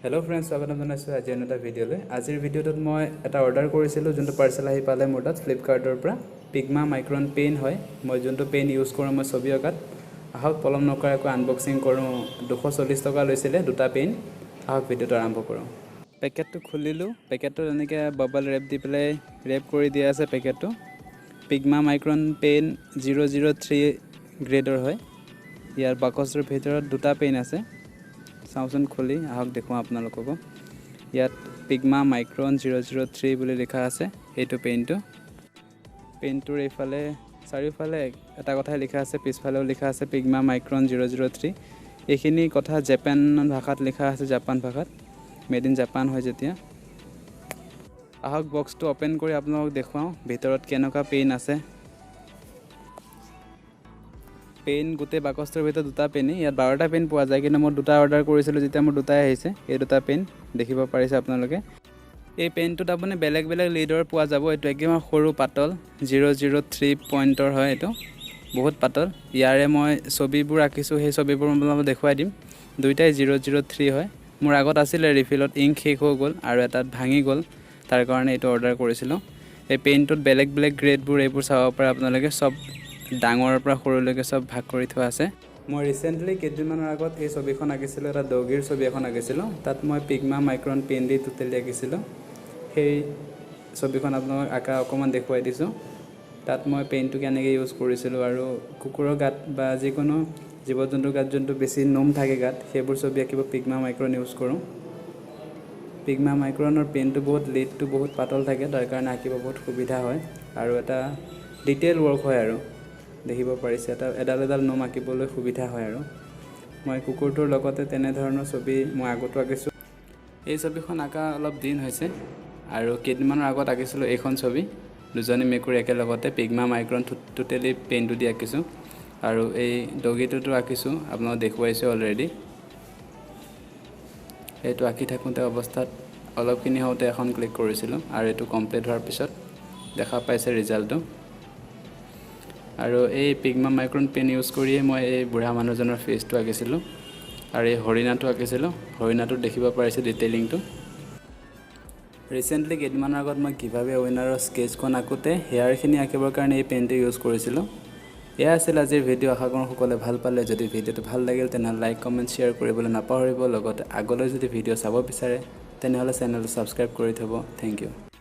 hello friends स्वागतम जनाइছো আজি এটা ভিডিওলৈ আজিৰ ভিডিওটোত মই এটা অৰ্ডাৰ কৰিছিলো যোনটো পাৰ্সেল আহি পালে মোৰ তাত ফ্লিপকাৰ্টৰ পৰা পিগমা মাইক্ৰন পেন হয় মই যোনটো পেন ইউজ কৰো মই ছবি অকাত আহক পলম নকৰাকৈ আনবক্সিং কৰো 240 টকা লৈছিলে দুটা পেন আহক ভিডিওটো আৰম্ভ কৰো পেকেটটো খুলিলো পেকেটটো এনেকৈ বাবল ৰেপ দি প্লে ৰেপ কৰি দিয়া আছে পেকেটটো পিগমা মাইক্ৰন পেন 003 গ্ৰেডৰ হয় ইয়াৰ বাকচৰ ভিতৰত দুটা পেন আছে সাউন্ড খুলি আহক দেখো আপোনালোকক ইয়াত পিগমা মাইক্ৰন 003 বুলি লিখা আছে এইটো পেইনটোৰ এইফালে চাৰিওফালে এটা কথা লিখা আছে পিছফালেও লিখা আছে পিগমা মাইক্ৰন 003 এইখিনি কথা জাপান ভাষাত লিখা আছে জাপান ভাষাত মেড ইন জাপান হয় যেতিয়া আহক বক্সটো ওপেন কৰি আপোনালোকক দেখুৱাও ভিতৰত কেনেকুৱা পেইন আছে পেন গুতে বাকচৰ ভিতৰত দুটা পেন ইয়াত 12টা পেন পোৱা যায় কিন্তু মই দুটা অৰ্ডাৰ কৰিছিলো যেতিয়া মোৰ দুটাই আহিছে এই দুটা পেন দেখিব পাৰিছে আপোনালোকে এই পেনটোত আপুনি বেলেগ বেলেগ লিডৰ পোৱা যাব এটো একদম সৰু পাতল 003 পইণ্টৰ হয় এটো বহুত পাতল ইয়াৰে মই ছবিবোৰ আঁকিছো সেই ছবিবোৰ মই দেখুৱাই দিম দুইটাই 003 হয় মোৰ আগত আছিল ৰিফিলত ইংক শেষ হৈ গল আৰু এটাত ভাঙি গল তাৰ কাৰণে এটো অৰ্ডাৰ কৰিছিলো এই পেনটোত বেলেগ বেলেগ গ্ৰেডবোৰ এইবোৰ চাব পাৰে আপোনালোকে সব ডাঙৰৰ পৰা সৰুলৈকে সব ভাগ কৰি থোৱা আছে মই ৰিসেন্টলি কেইদিনমানৰ আগত এই ছবিখন আঁকিছিলো এটা ডগিৰ ছবি এখন আঁকিছিলো তাত মই পিগমা মাইক্ৰন পেন দি টোটেলি আঁকিছিলো সেই ছবিখন আপোনাক আঁকা অকমান দেখুৱাই দিছো তাত মই পেনটো কেনেকৈ ইউজ কৰিছিলো আৰু কুকুৰৰ গাত বা যিকোনো জীৱ-জন্তুৰ গাত যোনটো বেছি নোম থাকে গাত সেইবোৰ ছবি আঁকিব পিগমা মাইক্ৰন ইউজ কৰো পিগমা মাইক্ৰনৰ পেনটো বহুত লিডটো বহুত পাতল থাকে তাৰ কাৰণে আঁকিব বহুত সুবিধা হয় আৰু এটা ডিটেইল ওয়াৰ্ক হয় আৰু দেখিব পাৰিছে এটা এডাল নোম আঁকিবলৈ সুবিধা হয় আৰু মই কুকুৰটোৰ লগতে তেনে ধৰণৰ ছবি মই আগতো আঁকিছো এই ছবিখন আঁকা অলপ দিন হৈছে আৰু কেইদিনমানৰ আগত আঁকিছিলো এইখন ছবি দুজনী মেকুৰী একেলগতে পিগমা মাইক্ৰন টোটেলি পেনটো দি আঁকিছো আৰু এই ডগিটোটো আঁকিছো আপোনাক দেখুৱাইছো অলৰেডি এইটো আঁকি থাকোঁতে অৱস্থাত অলপখিনি হওঁতে এখন ক্লিক কৰিছিলো আৰু এইটো কমপ্লিট হোৱাৰ পিছত দেখা পাইছে ৰিজাল্টটো আৰু এই পিগমা মাইক্ৰন পেন ইউজ কৰিয়ে মই এই বুঢ়া মানুহজনৰ ফেচটো আঁকিছিলো আৰু এই হৰিণাটো আঁকিছিলো হৰিণাটো দেখিব পাৰিছে ডিটেইলিংটো ৰিসেন্টলি কেইদিনমানৰ আগত মই কিভাৱে উইনাৰৰ স্কেচখন আঁকোতে হেয়াৰখিনি আঁকিবৰ কাৰণে এই পেনটো ইউজ কৰিছিলো এয়া আছিল আজিৰ ভিডিও আশা কৰোঁ সকলোৱে ভাল পালে যদি ভিডিওটো ভাল লাগিল তেনে লাইক কমেন্ট শেয়াৰ কৰিবলৈ নাপাহৰিব লগতে আগলৈ যদি ভিডিও চাব বিচাৰে তেনেহলে চেনেলটো সাবস্ক্ৰাইব কৰি থব থ্যাংক ইউ